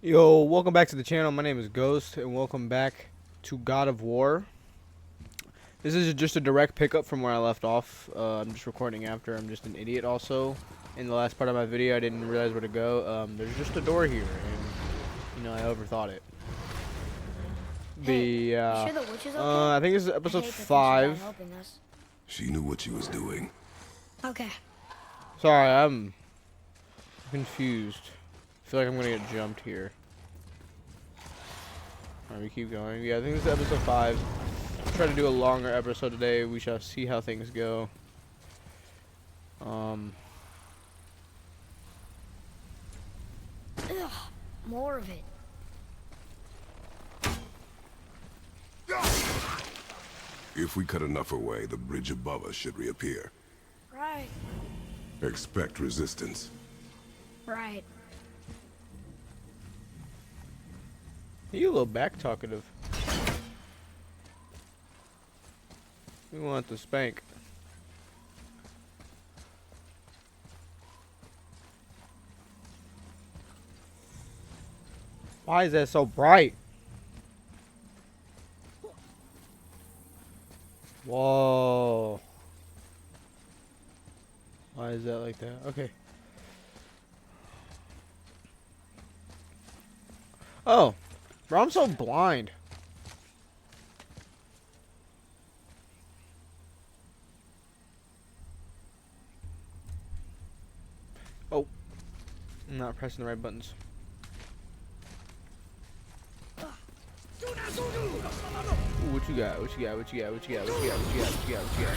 Yo, welcome back to the channel. My name is Ghost, and welcome back to God of War. This is just a direct pickup from where I left off. I'm just recording after. I'm just an idiot also. In the last part of my video, I didn't realize where to go. There's just a door here, and, I overthought it. Hey, you sure the witch is okay? I think this is episode I hate to think 5. she's not helping us. She knew what she was doing. Okay. Sorry, I'm confused. I feel like I'm gonna get jumped here. Alright, we keep going. Yeah, I think this is episode 5. I'll try to do a longer episode today. We shall see how things go. Ugh, more of it. If we cut enough away, the bridge above us should reappear. Right. Expect resistance. Right. You a little back talkative. We want to spank. Why is that so bright? Whoa. Why is that like that? Okay. Oh. Bro, I'm so blind. Oh. I'm not pressing the right buttons. Ooh, what you got? What you got? What you got? What you got? What you got? What you got? What you got? What you got?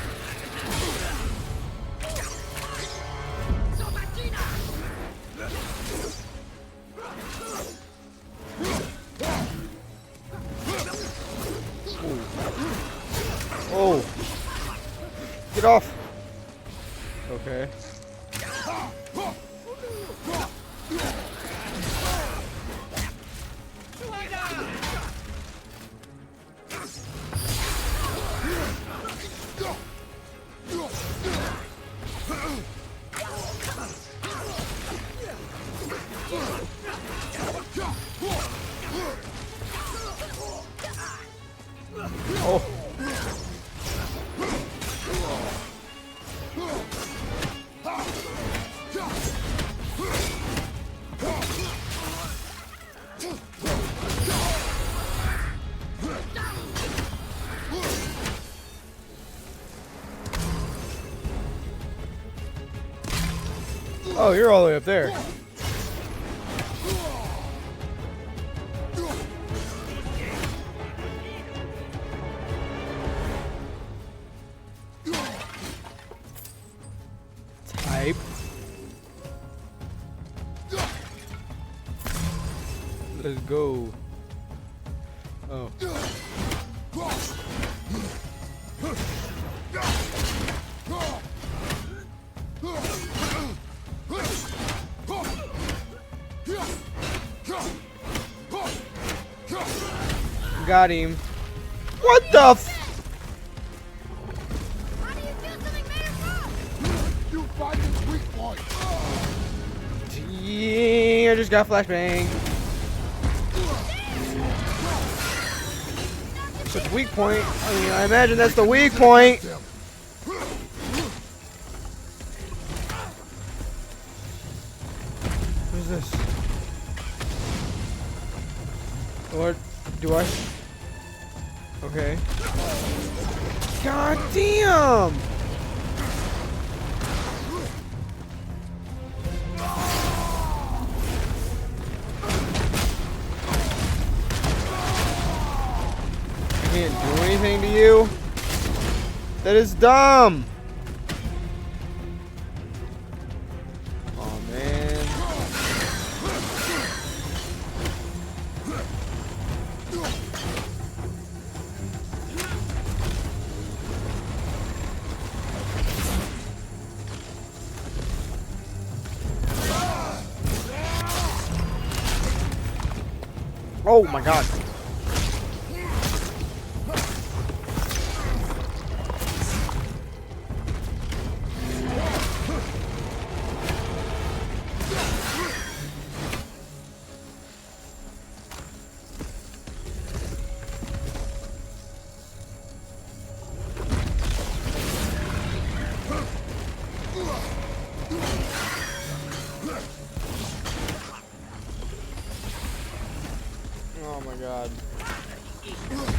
Oh! Get off! Okay. Oh! Oh, you're all the way up there. Type. Let's go. Oh. Got him. What the f? How do you feel something made of rock? You find its weak point. Yeah, I just got flashbang. Such weak point. I mean, I imagine that's the weak point. What is this? Lord, do I? Okay. God damn! I can't do anything to you? That is dumb! Oh man. Oh my god. my god.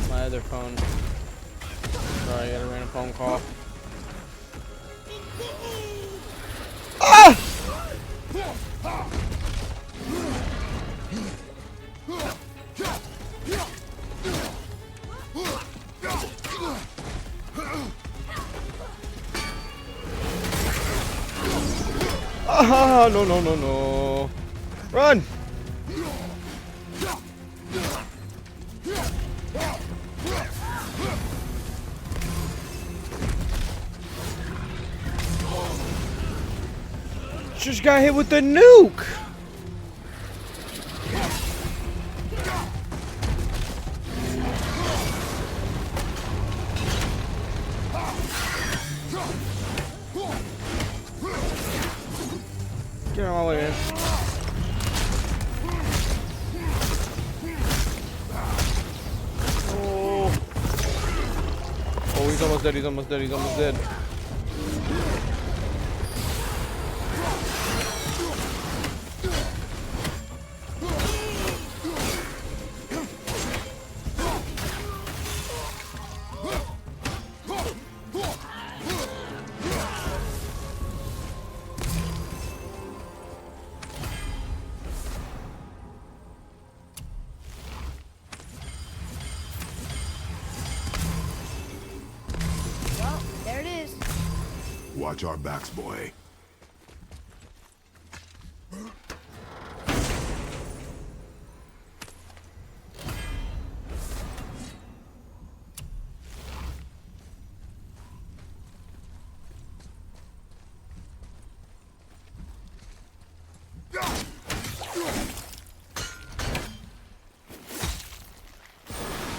My other phone. Sorry, I got a random phone call. Ah! Ah, no, no, no, no. Run! Just got hit with the nuke! Get out of my way, man. Oh. Oh, he's almost dead, he's almost dead, he's almost dead. Well, there it is. Watch our backs, boy.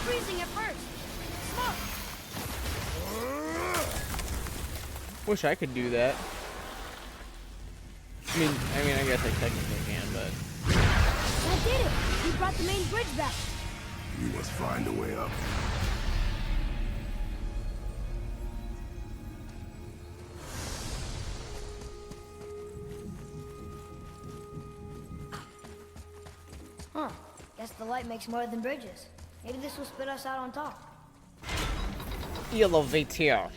Freezing at first. Smoke. Wish I could do that. I mean, I guess I technically can, but I did it. We brought the main bridge back. We must find a way up. Huh. Guess the light makes more than bridges. Maybe this will spit us out on top. elevator.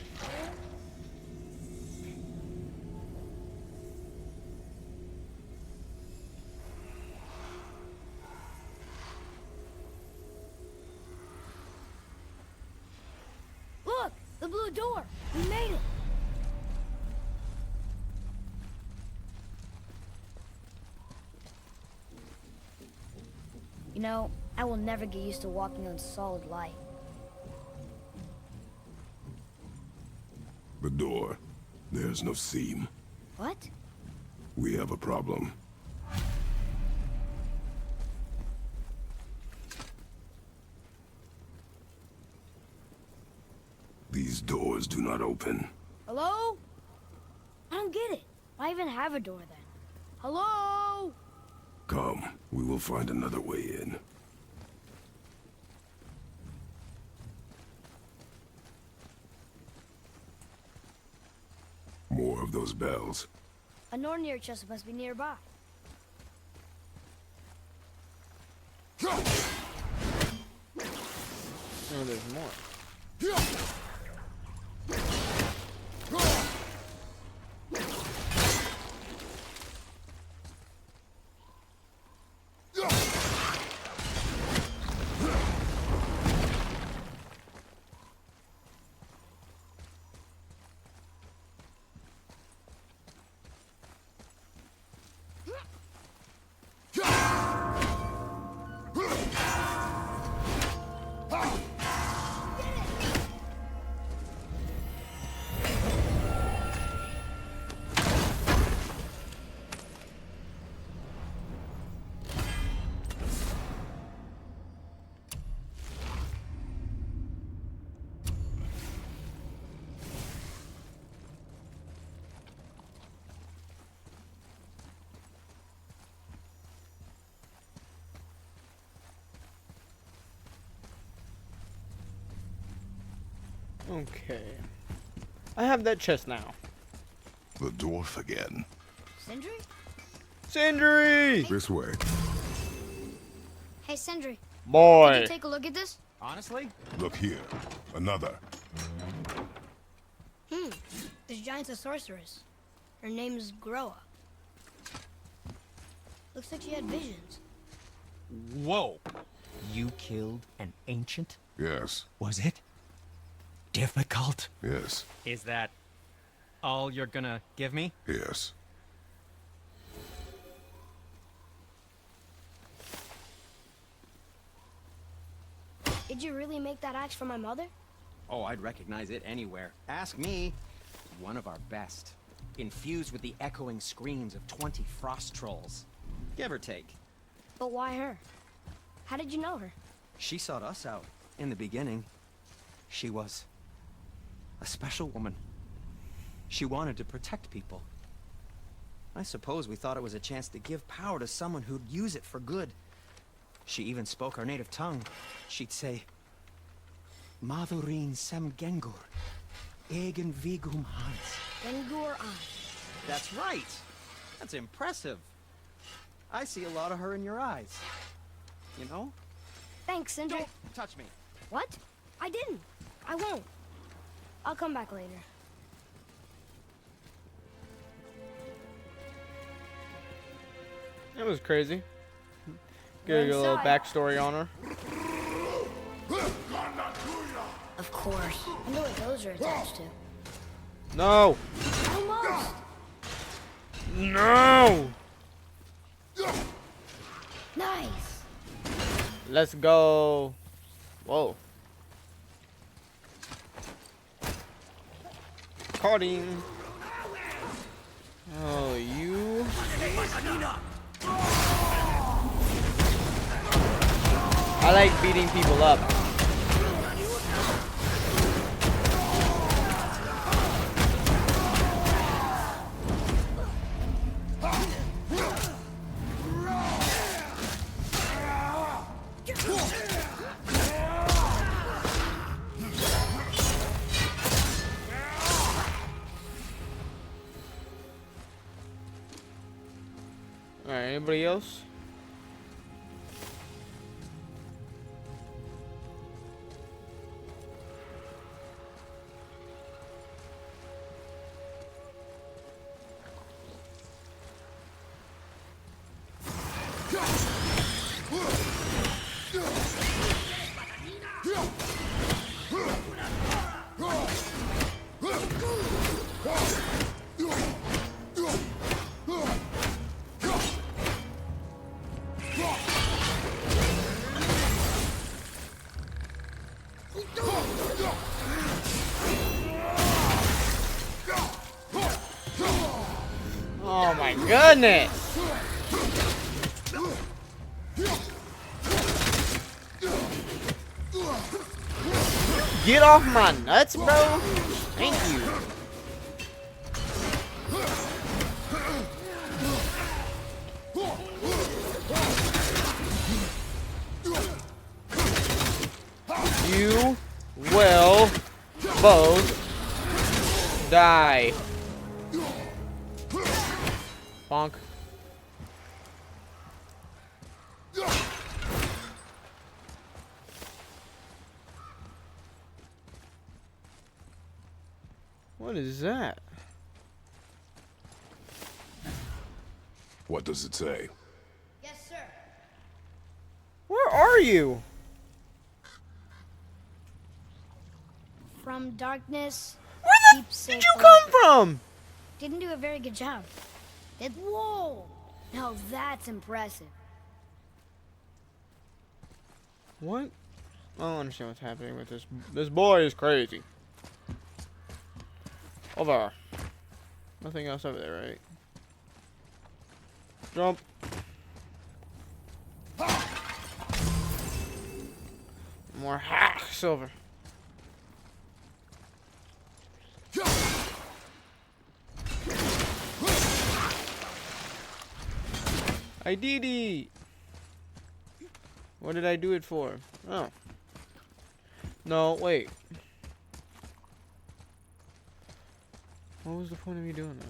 Look! The blue door! We made it! You know, I will never get used to walking on solid light. The door. There's no seam. What? We have a problem. These doors do not open. Hello? I don't get it. Why even have a door then? Hello? Come, we will find another way in. More of those bells. A Nornir chest must be nearby. Oh, there's more. Okay. I have that chest now. The dwarf again. Sindri? Sindri! This way. Hey, Sindri. Did Boy. you take a look at this? Honestly? Look here. Another. This giant's a sorceress. Her name's Groa. Looks like she had visions. Whoa. You killed an ancient? Yes. Was it difficult? Yes. Is that all you're gonna give me? Yes. Did you really make that axe for my mother? Oh, I'd recognize it anywhere. Ask me. One of our best. Infused with the echoing screams of 20 frost trolls. Give or take. But why her? How did you know her? She sought us out in the beginning. She was a special woman. She wanted to protect people. I suppose we thought it was a chance to give power to someone who'd use it for good. She even spoke our native tongue. She'd say, Madurin sem gengur, egen vigum hans. Gengur on. That's right. That's impressive. I see a lot of her in your eyes. You know? Thanks, Sindri. Don't touch me. What? I didn't. I won't. I'll come back later. That was crazy. We're Get a little inside. backstory on her. Of course. I wonder what those are attached to. No. Almost. No. Nice. Let's go. Whoa. Caught him. Oh, you. I like beating people up. Alright, anybody else? Oh my goodness! Get off my nuts, bro! Thank you. You will both die. Bonk. What is that? What does it say? Yes, sir. Where are you? From darkness. Where the Keep did safe you alive. come from? Didn't do a very good job. Whoa! Now that's impressive. What? I don't understand what's happening with this. This boy is crazy. Over. Nothing else over there, right? Jump. More hacks over. I did it. What did I do it for? Oh. No, wait. What was the point of me doing that?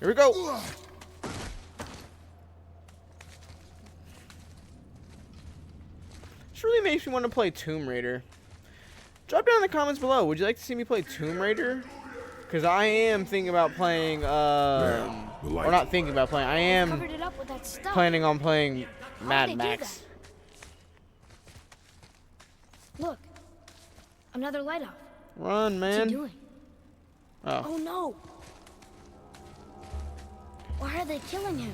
Here we go. This really makes me want to play Tomb Raider. Drop down in the comments below. Would you like to see me play Tomb Raider? Because I am thinking about playing, or not thinking about playing. I am Covered it up with that stuff. planning on playing Mad they do Max. Look, another light off. Run, What's he man. doing? Oh. Oh no! Why are they killing him?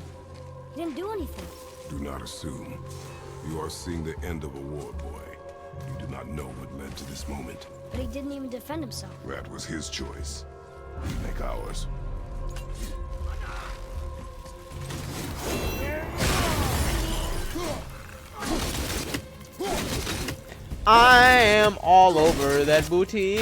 He didn't do anything. Do not assume. You are seeing the end of a war, boy. You do not know what led to this moment. But he didn't even defend himself. That was his choice. We make ours. I am all over that booty.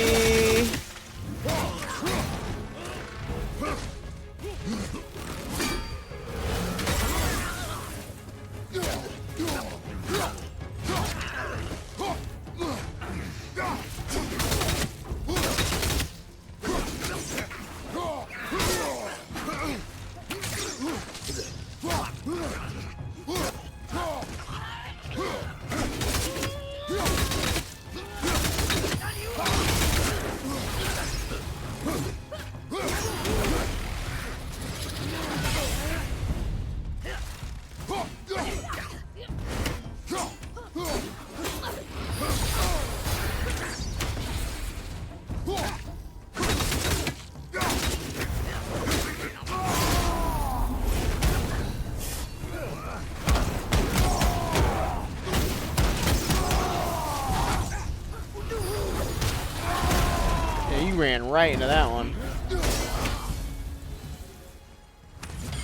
Yeah, you ran right into that one.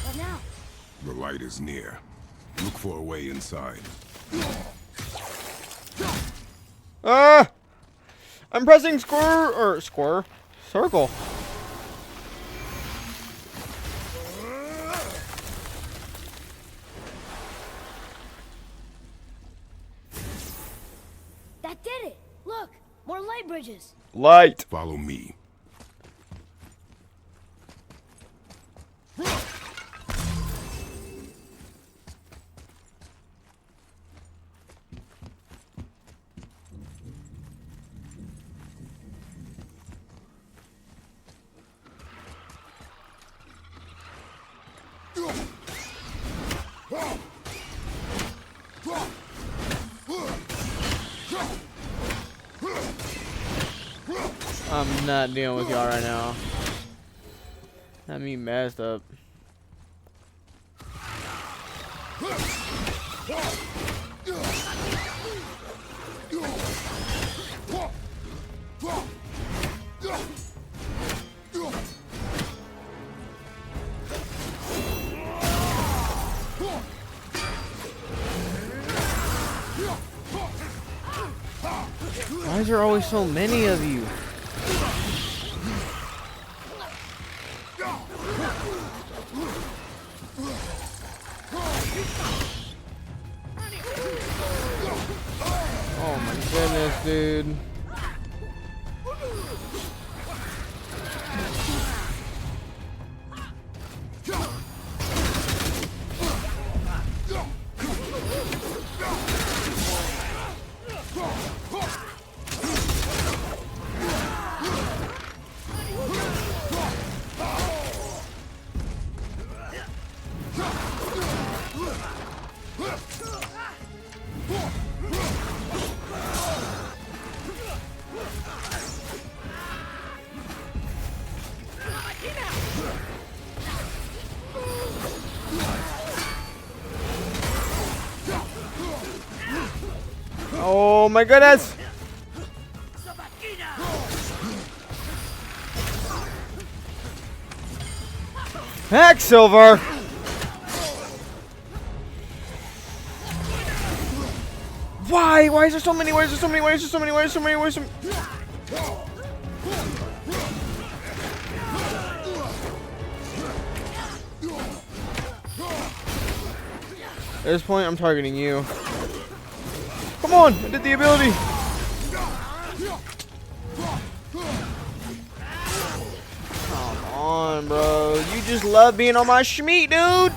What now? The light is near. Look for a way inside. Ah! I'm pressing circle. That did it! Look! More light bridges! Light. Follow me. I'm not dealing with y'all right now. That me messed up. Why is there always so many of you? Oh my goodness, dude. Oh my goodness! Heck, Silver! Why? Why is there so many? Why is there so many? Why is there so many? Why is there so many? Why is there so many? At this point, I'm targeting you. Come on! I did the ability! Come on, bros. bro. You just love being on my schmeat, dude.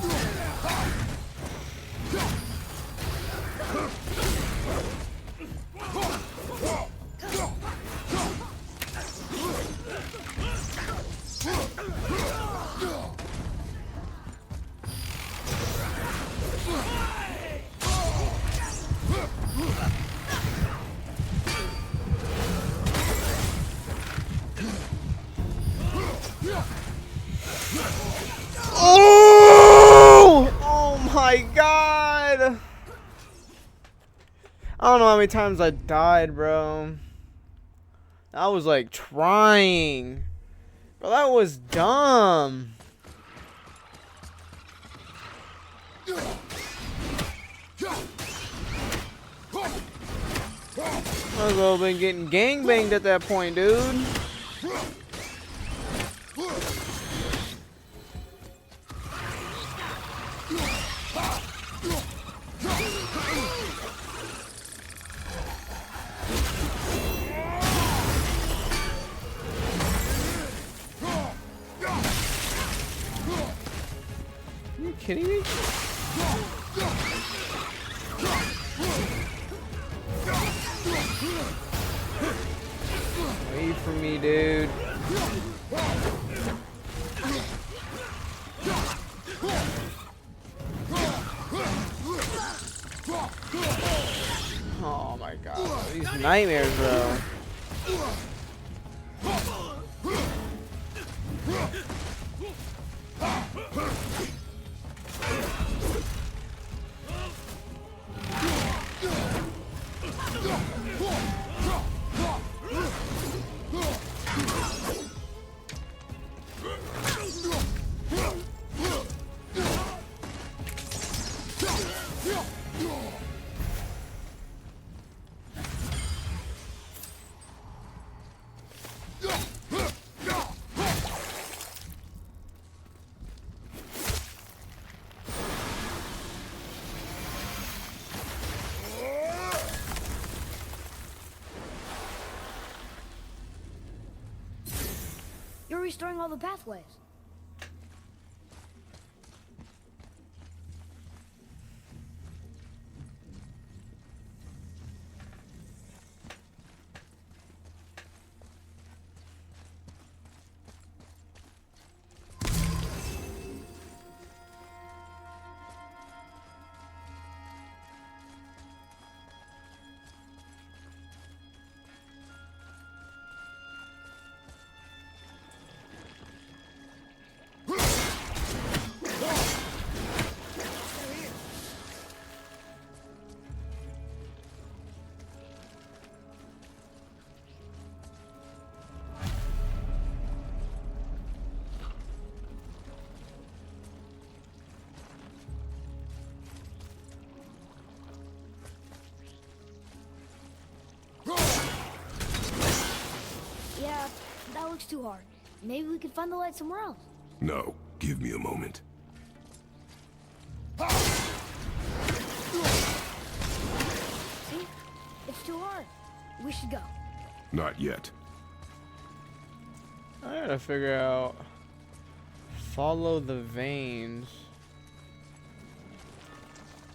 Oh! Oh my god! I don't know how many times I died, bro. I was like trying. Bro, that was dumb. Might as well have been getting gangbanged at that point, dude. Are you kidding me? Wait for me, dude. Oh my god, these nightmares, bro. You're restoring all the pathways. Yeah, that looks too hard. Maybe we could find the light somewhere else. No, give me a moment. See? It's too hard. We should go. Not yet. I gotta figure out. Follow the veins.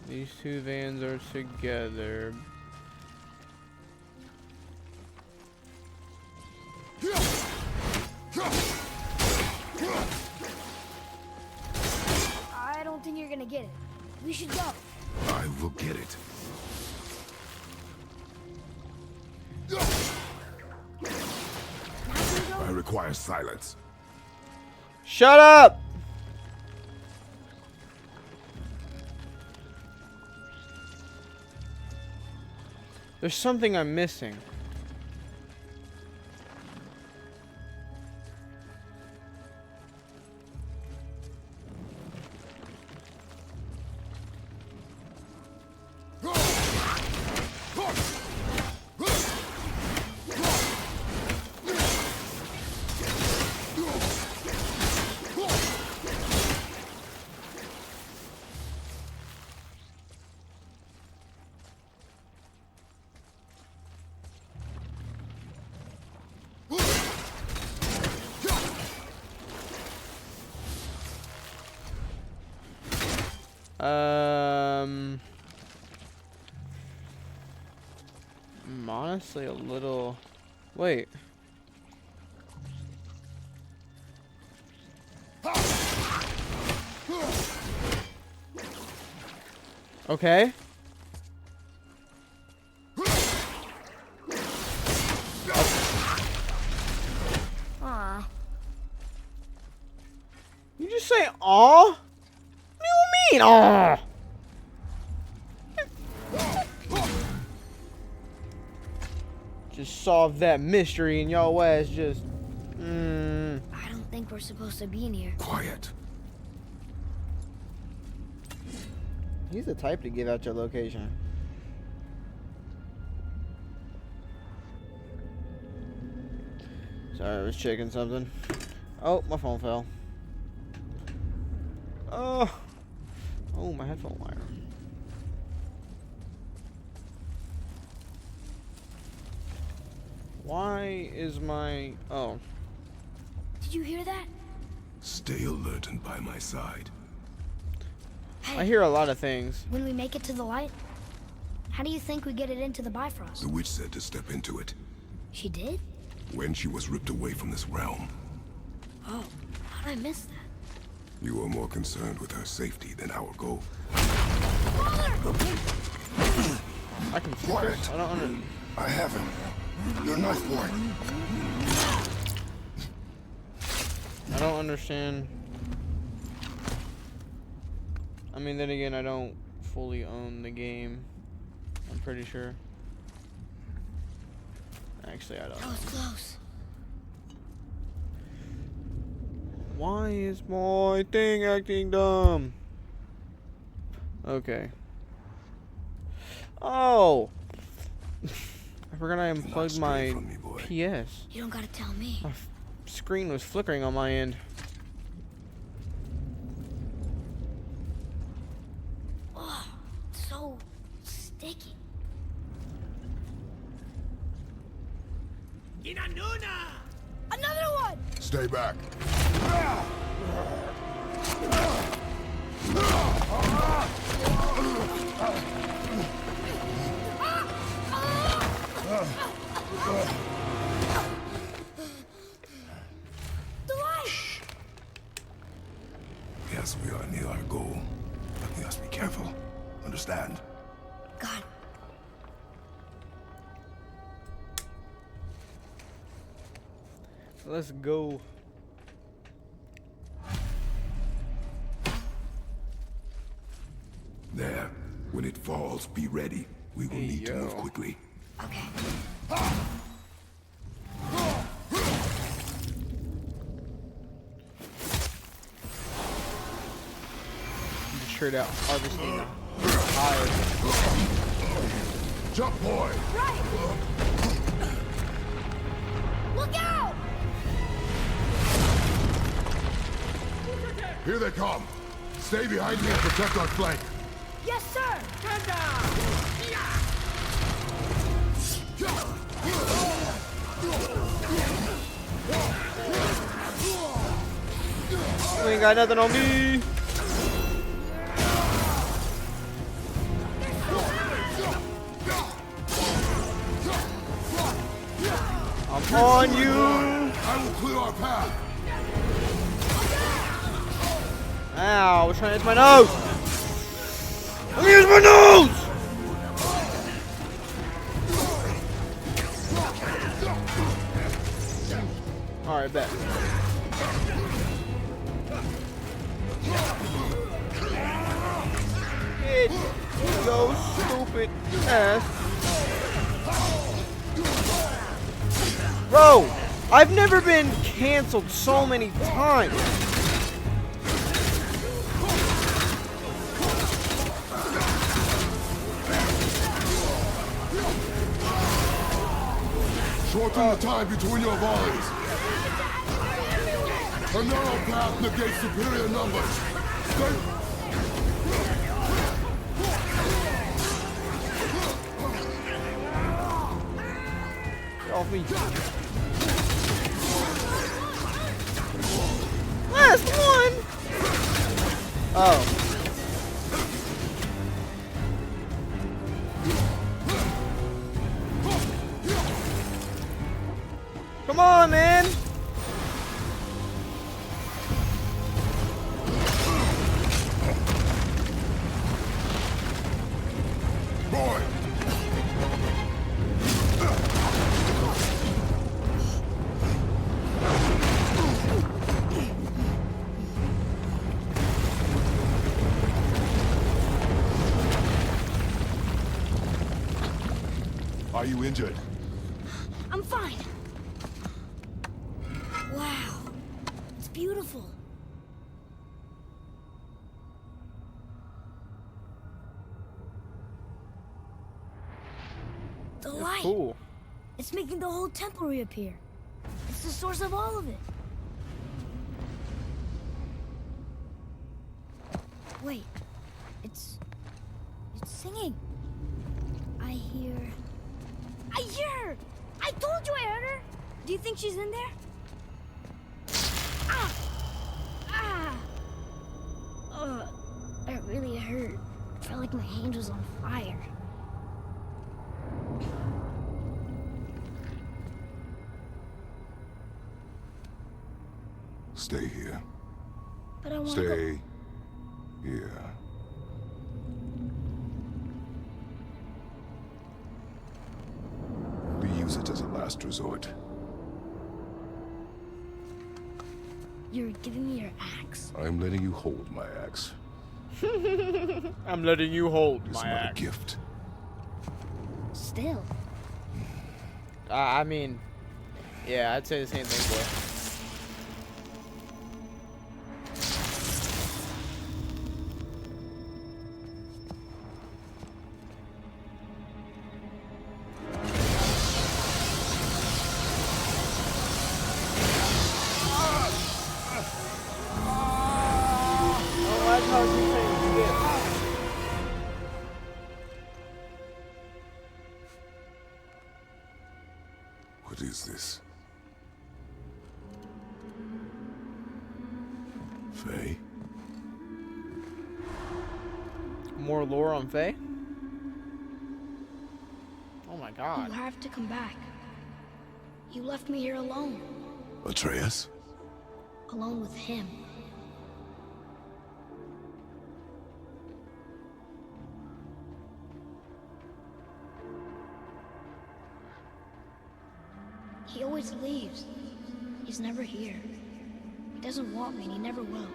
These two veins are together. I don't think you're gonna get it. We should go. I will get it. Now can we go? I require silence. Shut up! There's something I'm missing. I'm honestly a little. Wait. Okay. Aw. You just say aw? What do you mean aw? Just solve that mystery and y'all ass just I don't think we're supposed to be in here. Quiet. He's the type to give out your location. Sorry, I was checking something. Oh, my phone fell. Oh, my headphone wire. Why is my... Oh. Did you hear that? Stay alert and by my side. Hey, I hear a lot of things. when we make it to the light, how do you think we get it into the Bifrost? The witch said to step into it She did? when she was ripped away from this realm. Oh, how did I miss that? You were more concerned with her safety than our goal. I can see Quiet. this. I don't under... I have him. Your knife boy. I don't understand. I mean, then again, I don't fully own the game. I'm pretty sure. Actually, I don't. That was close. Why is my thing acting dumb? Okay. Oh! I forgot I unplugged my from me, boy. PS. You don't gotta tell me. My screen was flickering on my end. Oh, it's so sticky. Another one! Stay back. The light! Yes, we are near our goal, but we must be careful. Understand? God. Let's go. There. When it falls, be ready. We will Hey, need to move yo. quickly. Okay. Straight out harvesting now. Tired. Jump, boy! Right! Look out! Here they come. Stay behind me and protect our flank. Yes, sir! You ain't got nothing on me. I'm on you. I will clear our path. Ow, I was trying to use my nose. Let me use my nose. Alright, bet. It goes stupid ass. Bro, I've never been canceled so many times. Shorten the time between your volleys. A narrow path negates superior numbers. Stay... Get off me. Last one! Oh. Are you injured? I'm fine. Wow. It's beautiful. The light. Cool. It's making the whole temple reappear. It's the source of all of it. Wait. It's singing. I hear her! I told you I heard her! Do you think she's in there? Ah! Ah! That really hurt. I felt like my hand was on fire. Stay here. But I want to go. Stay here. We use it as a last resort. You're giving me your axe. I'm letting you hold my axe. I'm letting you hold It's my not axe. a gift. Still. I mean, yeah, I'd say the same thing, boy. What is this? Faye? More lore on Faye? Oh my god. You have to come back. You left me here alone. Atreus? Alone with him. He always leaves. He's never here. He doesn't want me and he never will.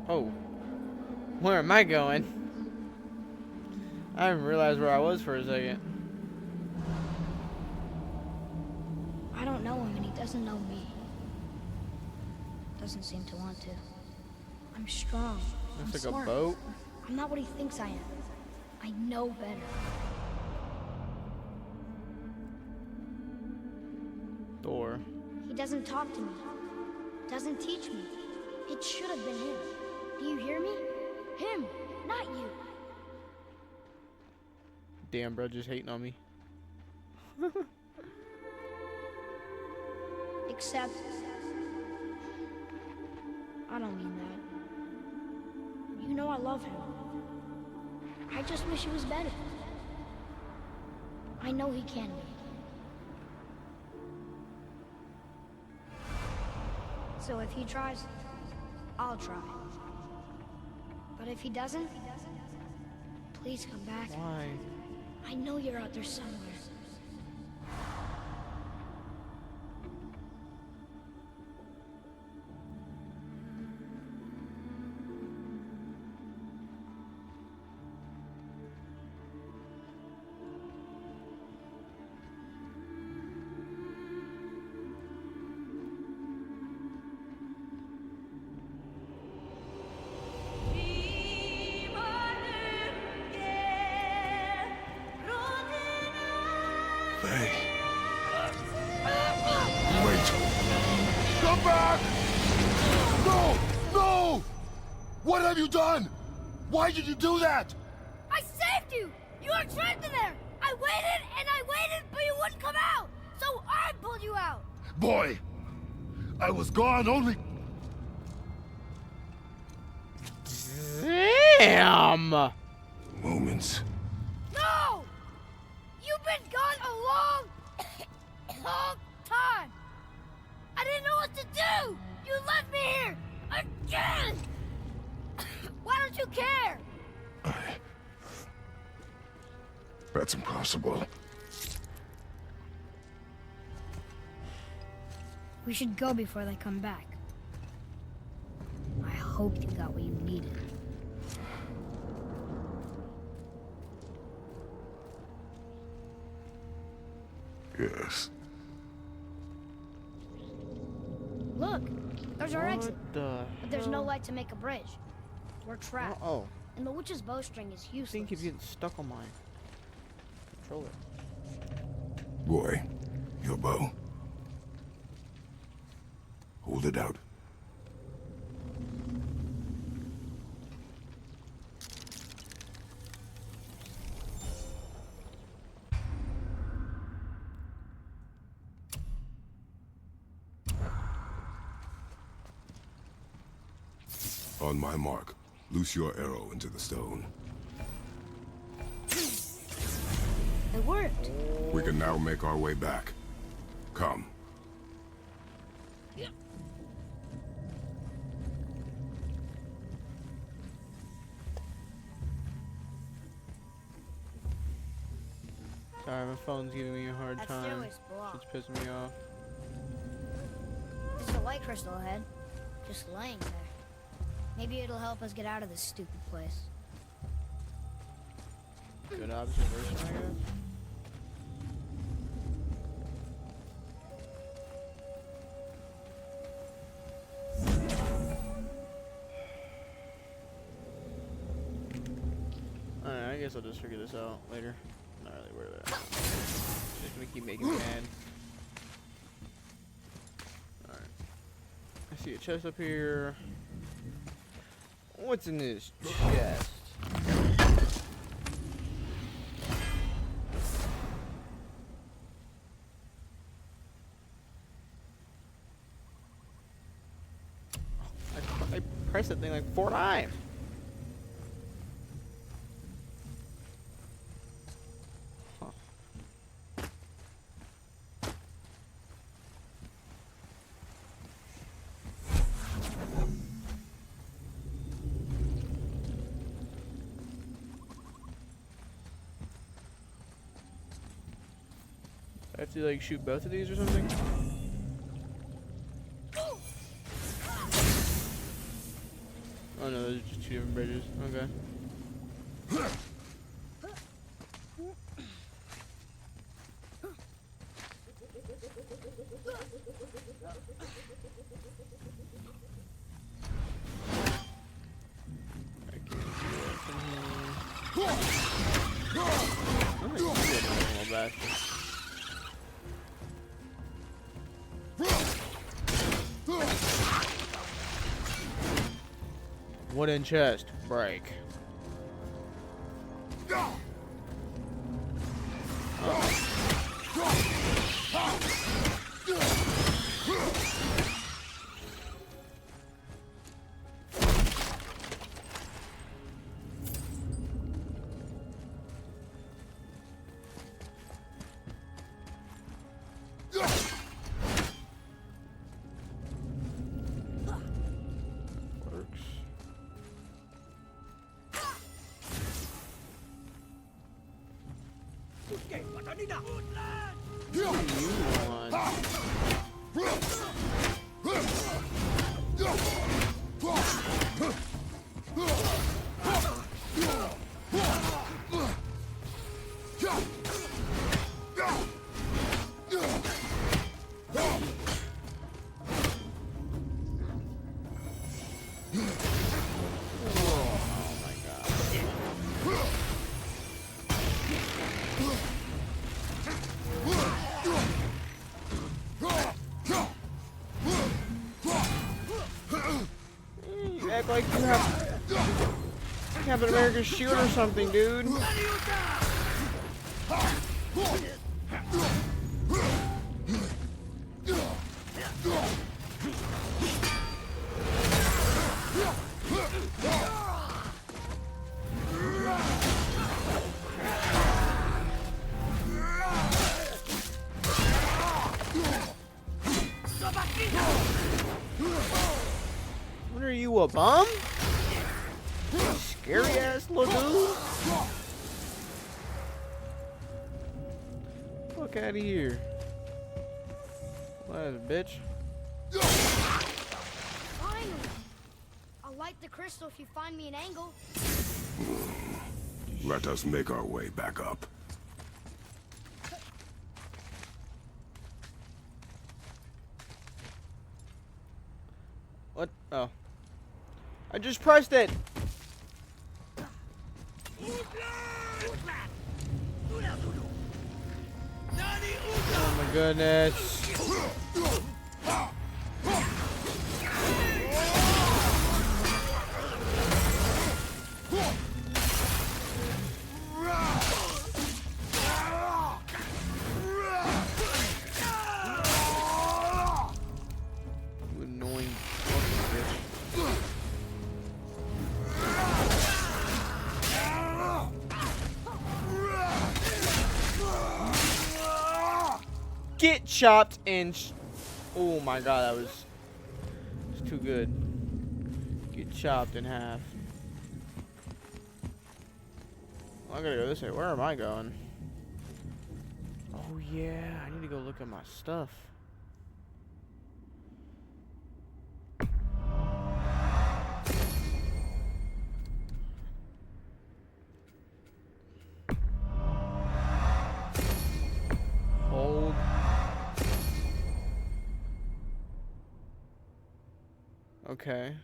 Oh. Where am I going? I didn't realize where I was for a second. I don't know him and he doesn't know me. Doesn't seem to want to. I'm strong. I'm Looks like smart. a boat. I'm not what he thinks I am. I know better. Door. He doesn't talk to me. Doesn't teach me. It should have been him. Do you hear me? Him, not you. Damn, bro, just hating on me. Except, I don't mean that. You know I love him. I just wish he was better. I know he can be. So if he tries, I'll try. But if he doesn't, please come back. Why? I know you're out there somewhere. Faye. Wait. Come back! No! No! What have you done? Why did you do that? I saved you! You were trapped in there! I waited, but you wouldn't come out! So I pulled you out! Boy, I was gone only... Damn! moments. No! You've been gone a long time! I didn't know what to do! You left me here! Again! Why don't you care? That's impossible. We should go before they come back. hope you got what you needed. Yes. Look, there's our exit. What the But there's no hell? light to make a bridge. We're trapped. Oh, And the witch's bowstring is I useless. think keeps getting stuck on my controller. Boy, your bow. Hold it out. On my mark, loose your arrow into the stone. It worked. We can now make our way back. Come. Sorry, my phone's giving me a hard That time. stairway's blocked. It's pissing me off. There's a light crystal ahead. Just laying there. Maybe it'll help us get out of this stupid place. Good observation, I guess. Alright, I guess I'll just figure this out later. Not really worried about it. Just gonna keep making me mad. Alright. I see a chest up here. What's in this chest? I pressed that thing like 4 times. Huh. I have to like shoot both of these or something? Oh no, those are just 2 different bridges. Okay. I can't see what's in here. I don't see a little bastard. Wooden chest, break. Works. What do you want? You act like you have Captain America's shield or something, dude. What are you, a bum? Scary ass little dude. Fuck out of here. What, bitch? Finally! A light light the crystal if you find me an angle. Let us make our way back up. What? Oh. I just pressed it! Oh my goodness. You annoying fucking bitch. Get chopped and oh my god, that was too good. Get chopped in half. Well, I gotta go this way. Where am I going? Oh yeah, I need to go look at my stuff. Hold. Okay.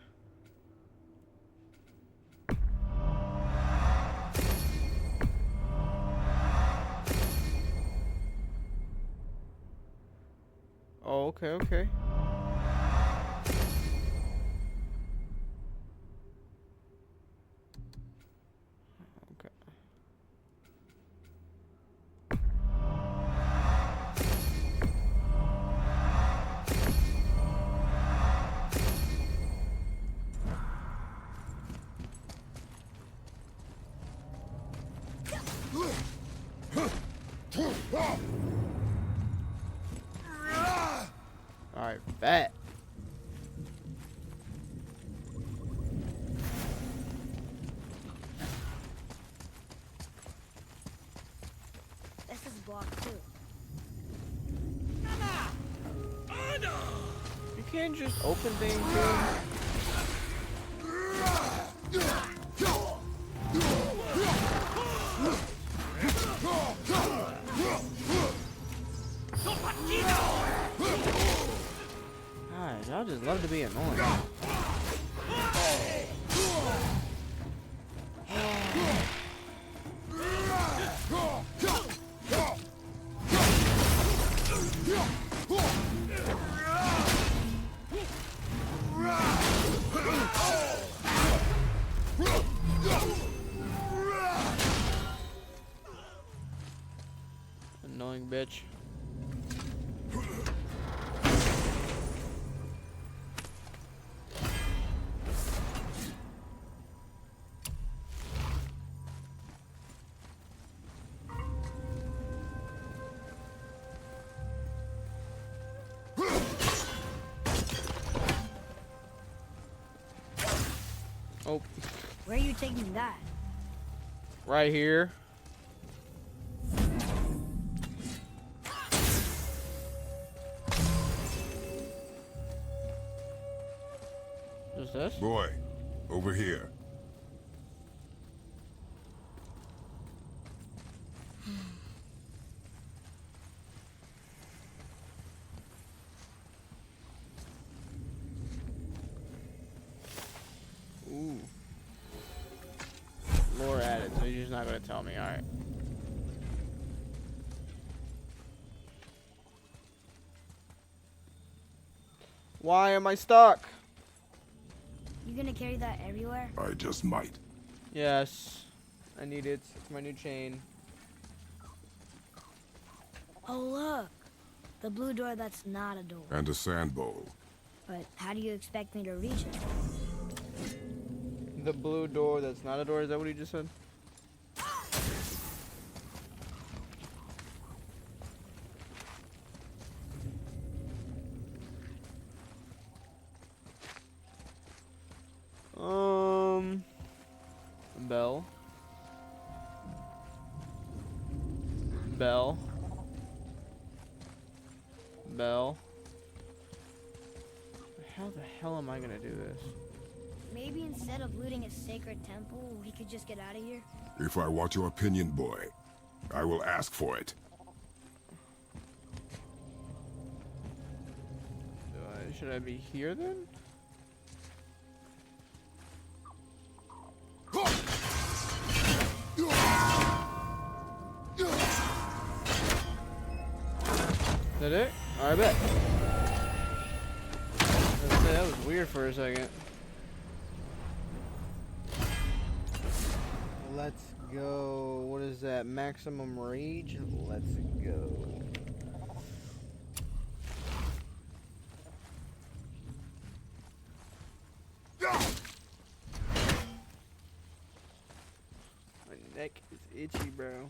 Oh, okay, okay. Okay. Alright, bet. This is blocked too. You can't just open things here. God, y'all just love to be annoying. Annoying bitch. Oh, Where are you taking that? right here. What's this? Boy, over here. Ooh. Lore added, so you're just not gonna tell me, alright. Why am I stuck? You gonna carry that everywhere? I just might. Yes. I need it. It's my new chain. Oh look, the blue door that's not a door. And a sand bowl. But how do you expect me to reach it? The blue door that's not a door, is that what he just said? Bell. Bell. Bell. How the hell am I gonna do this? maybe instead of looting a sacred temple, we could just get out of here? If I want your opinion, boy, I will ask for it. Should I be here then? Is that it? I bet. That was weird for a second. Let's go. What is that? Maximum rage? Let's go. My neck is itchy, bro.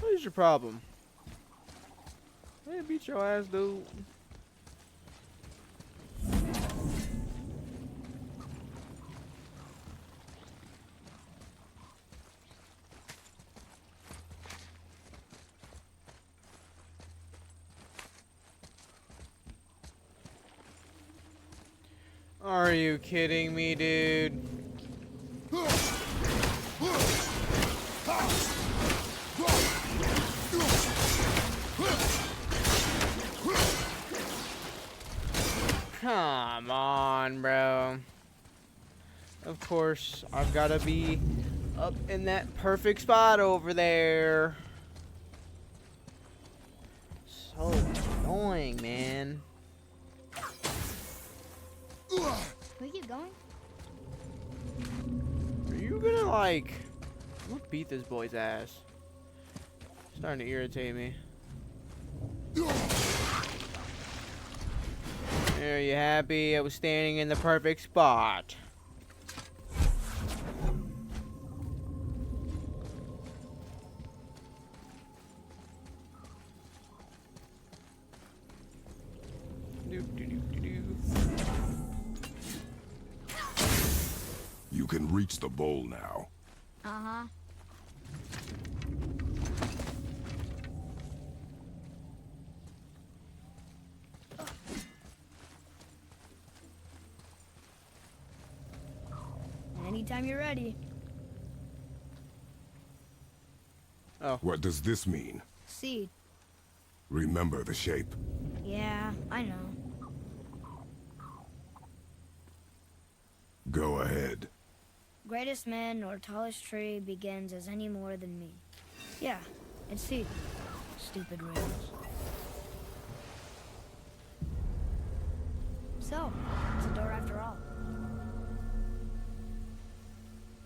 What is your problem? Hey, beat your ass, dude. Are you kidding me, dude? Come on, bro. Of course, I've got to be up in that perfect spot over there. So annoying, man. We keep going? Are you gonna, like... I'm gonna beat this boy's ass. Starting to irritate me. Are you happy? I was standing in the perfect spot. You can reach the bowl now. Uh-huh. Anytime you're ready. Oh. What does this mean? Seed. Remember the shape. Yeah, I know. Go ahead. Greatest man or tallest tree begins as any more than me. Yeah, it's seed. Stupid rules. So, it's a door after all.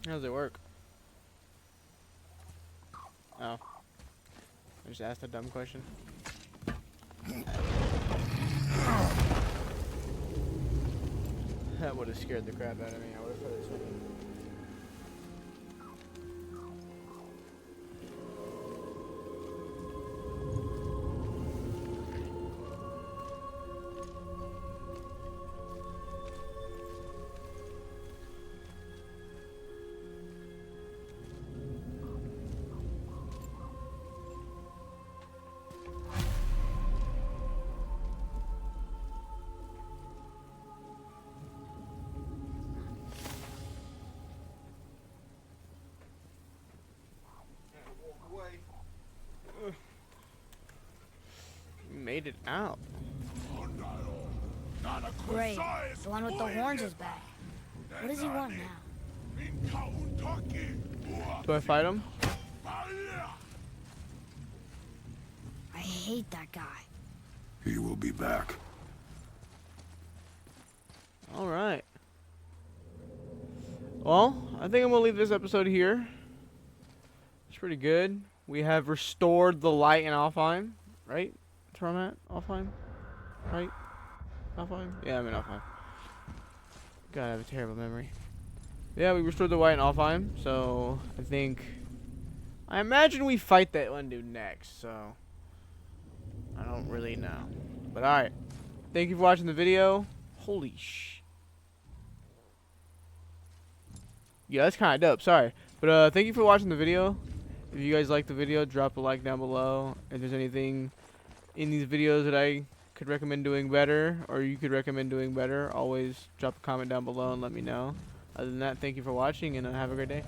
How does it work? Oh. I just asked a dumb question. That would have scared the crap out of me. I would have started swimming. Made it out. Great. The one with the horns is back. What does he want now? Do I fight him? I hate that guy. He will be back. Alright. Well, I think I'm going to leave this episode here. It's pretty good. We have restored the light in Alfheim, right? That's where I'm at? Alfheim? Right? Alfheim? Yeah, I'm in Alfheim. God, I have a terrible memory. Yeah, we restored the light in Alfheim, so I imagine we fight that one dude next, so I don't really know. But alright. Thank you for watching the video. Holy sh... Yeah, that's kind of dope. Sorry. But thank you for watching the video. If you guys like the video, drop a like down below. If there's anything in these videos that I could recommend doing better, or you could recommend doing better, always drop a comment down below and let me know. Other than that, thank you for watching, and have a great day.